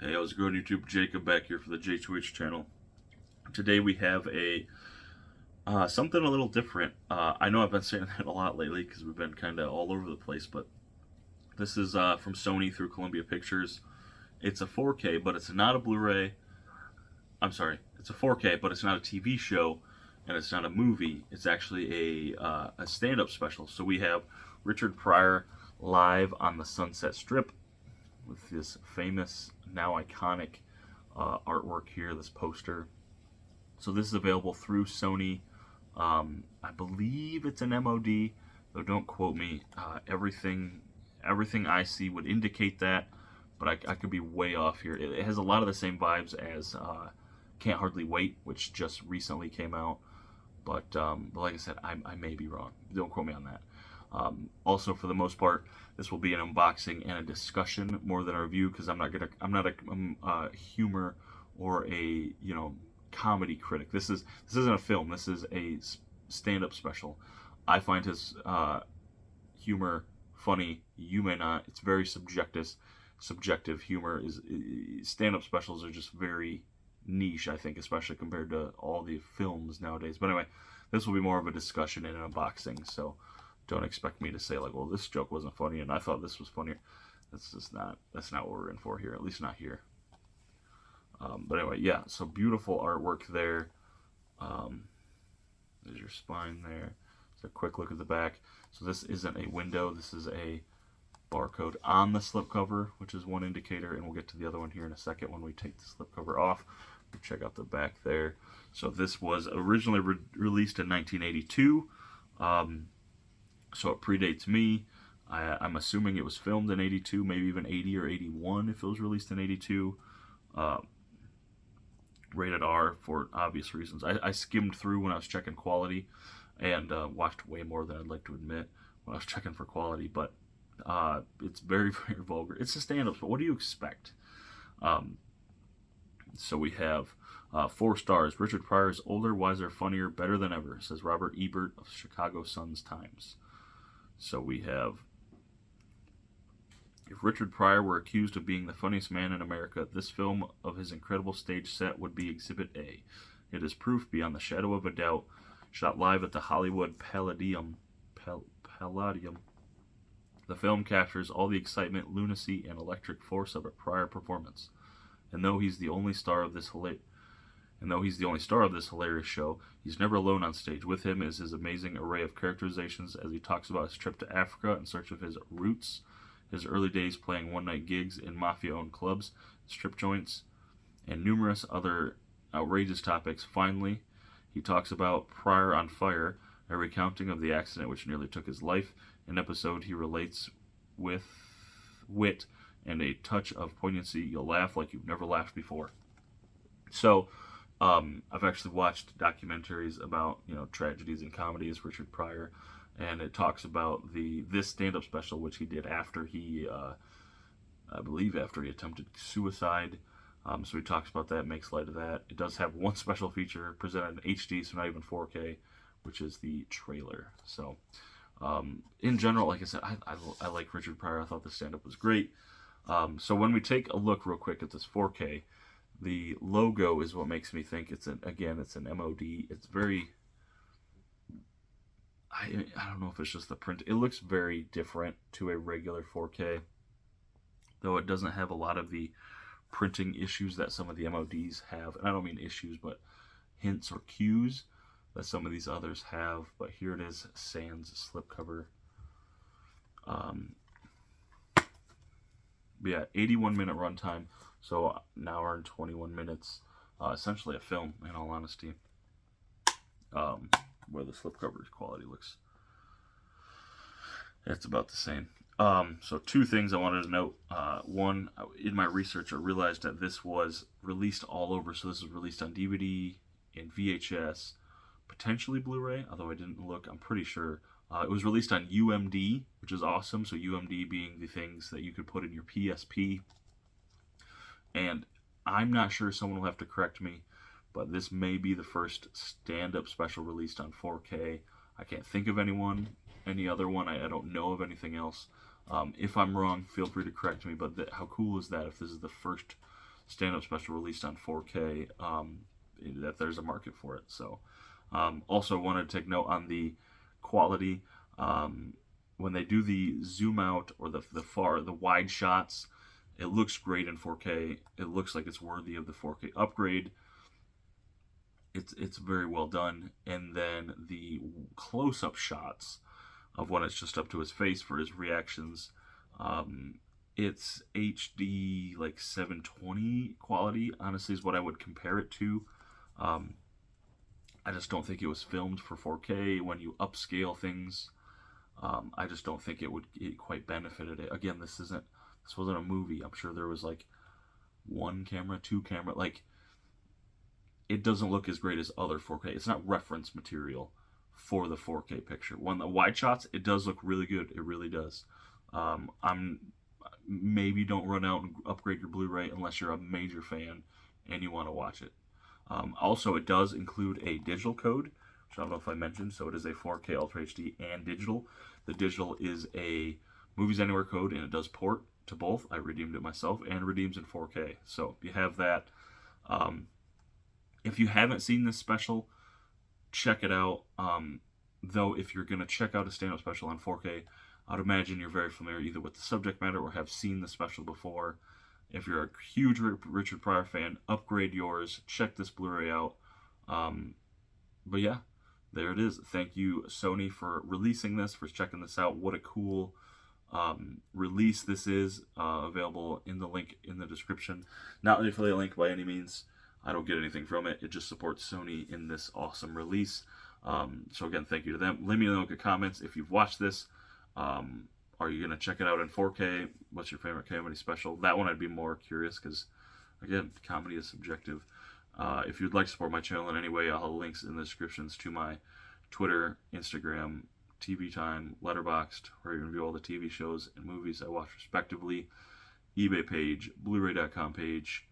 Hey, how's it going, YouTube? Jacob back here for the JTwoH channel. Today we have a something a little different. I know I've been saying that a lot lately because we've been kind of all over the place, but this is from Sony through Columbia Pictures. It's a 4K, but it's not a Blu-ray. I'm sorry, it's a 4K, but it's not a TV show, and it's not a movie. It's actually a stand-up special. So we have Richard Pryor live on the Sunset Strip with this famous, now iconic artwork here, this poster. So this is available through Sony. I believe it's an MOD, though don't quote me. Everything I see would indicate that, but I could be way off here. It has a lot of the same vibes as Can't Hardly Wait, which just recently came out. But like I said, I may be wrong. Don't quote me on that. Also, for the most part, this will be an unboxing and a discussion more than a review, because I'm not a humor or a comedy critic. This isn't a film. This is a stand-up special. I find his humor funny. You may not. It's very subjective humor. Stand-up specials are just very niche, I think, especially compared to all the films nowadays. But anyway, this will be more of a discussion and an unboxing, so don't expect me to say like, well, this joke wasn't funny and I thought this was funnier. That's not what we're in for here, at least not here. But anyway, yeah, so beautiful artwork there. There's your spine there. Just a quick look at the back. So this isn't a window, this is a barcode on the slipcover, which is one indicator, and we'll get to the other one here in a second when we take the slipcover off. Check out the back there. So this was originally released in 1982. So it predates me. I'm assuming it was filmed in 82, maybe even 80 or 81 if it was released in 82. Rated R for obvious reasons. I skimmed through when I was checking quality and watched way more than I'd like to admit when I was checking for quality, but it's very, very vulgar. It's a stand-up, but what do you expect? So we have 4 stars. Richard Pryor is older, wiser, funnier, better than ever, says Robert Ebert of Chicago Sun-Times. So we have, if Richard Pryor were accused of being the funniest man in America, this film of his incredible stage set would be Exhibit A. It is proof beyond the shadow of a doubt. Shot live at the Hollywood Palladium. The film captures all the excitement, lunacy, and electric force of a Pryor performance. And though he's the only star of this hilarious show, he's never alone on stage. With him is his amazing array of characterizations as he talks about his trip to Africa in search of his roots, his early days playing one-night gigs in mafia-owned clubs, strip joints, and numerous other outrageous topics. Finally, he talks about Pryor on Fire, a recounting of the accident which nearly took his life, an episode he relates with wit and a touch of poignancy. You'll laugh like you've never laughed before. So, I've actually watched documentaries about tragedies and comedies, Richard Pryor, and it talks about this stand-up special, which he did after he, I believe, after he attempted suicide. So he talks about that, makes light of that. It does have one special feature presented in HD, so not even 4K, which is the trailer. So, in general, like I said, I like Richard Pryor. I thought the stand-up was great. So when we take a look real quick at this 4K, the logo is what makes me think it's an MOD. It's very, I don't know if it's just the print. It looks very different to a regular 4K, though it doesn't have a lot of the printing issues that some of the MODs have. And I don't mean issues, but hints or cues that some of these others have. But here it is, sans slipcover. Yeah, 81-minute runtime, so an hour and 21 minutes. Essentially a film, in all honesty. Where the slipcover quality looks, it's about the same. So 2 things I wanted to note. One, in my research, I realized that this was released all over. So this was released on DVD, and VHS, potentially Blu-ray, although I didn't look. I'm pretty sure. It was released on UMD, which is awesome. So UMD being the things that you could put in your PSP. And I'm not sure, someone will have to correct me, but this may be the first stand-up special released on 4K. I can't think of any other one. I don't know of anything else. If I'm wrong, feel free to correct me, but how cool is that if this is the first stand-up special released on 4K, that there's a market for it. So, also wanted to take note on the quality. When they do the zoom out or the wide shots, it looks great in 4K. It looks like it's worthy of the 4K upgrade. It's very well done. And then the close-up shots of when it's just up to his face for his reactions, it's HD like 720 quality. Honestly, is what I would compare it to. I just don't think it was filmed for 4K. When you upscale things, I just don't think it quite benefited it. Again, this wasn't a movie. I'm sure there was like one camera, two camera, like it doesn't look as great as other 4K. It's not reference material for the 4K picture. When the wide shots, it does look really good. It really does. Maybe don't run out and upgrade your Blu-ray unless you're a major fan and you want to watch it. Also, it does include a digital code, which I don't know if I mentioned. So it is a 4K Ultra HD and digital. The digital is a Movies Anywhere code, and it does port to both. I redeemed it myself, and redeems in 4K. So you have that. If you haven't seen this special, check it out. Though, if you're going to check out a stand-up special on 4K, I'd imagine you're very familiar either with the subject matter or have seen the special before. If you're a huge Richard Pryor fan, upgrade yours. Check this Blu-ray out. But yeah, there it is. Thank you, Sony, for releasing this, for checking this out. What a cool release this is. Available in the link in the description. Not an affiliate link by any means. I don't get anything from it. It just supports Sony in this awesome release. So again, thank you to them. Let me know in the comments if you've watched this. Are you going to check it out in 4K? What's your favorite comedy special? That one I'd be more curious because, again, comedy is subjective. If you'd like to support my channel in any way, I'll have links in the descriptions to my Twitter, Instagram, TV Time, Letterboxd, where you're going to view all the TV shows and movies I watch respectively, eBay page, Bluray.com page,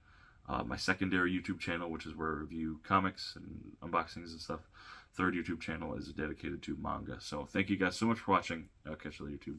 my secondary YouTube channel, which is where I review comics and unboxings and stuff. Third YouTube channel is dedicated to manga. So thank you guys so much for watching. I'll catch you later, YouTube.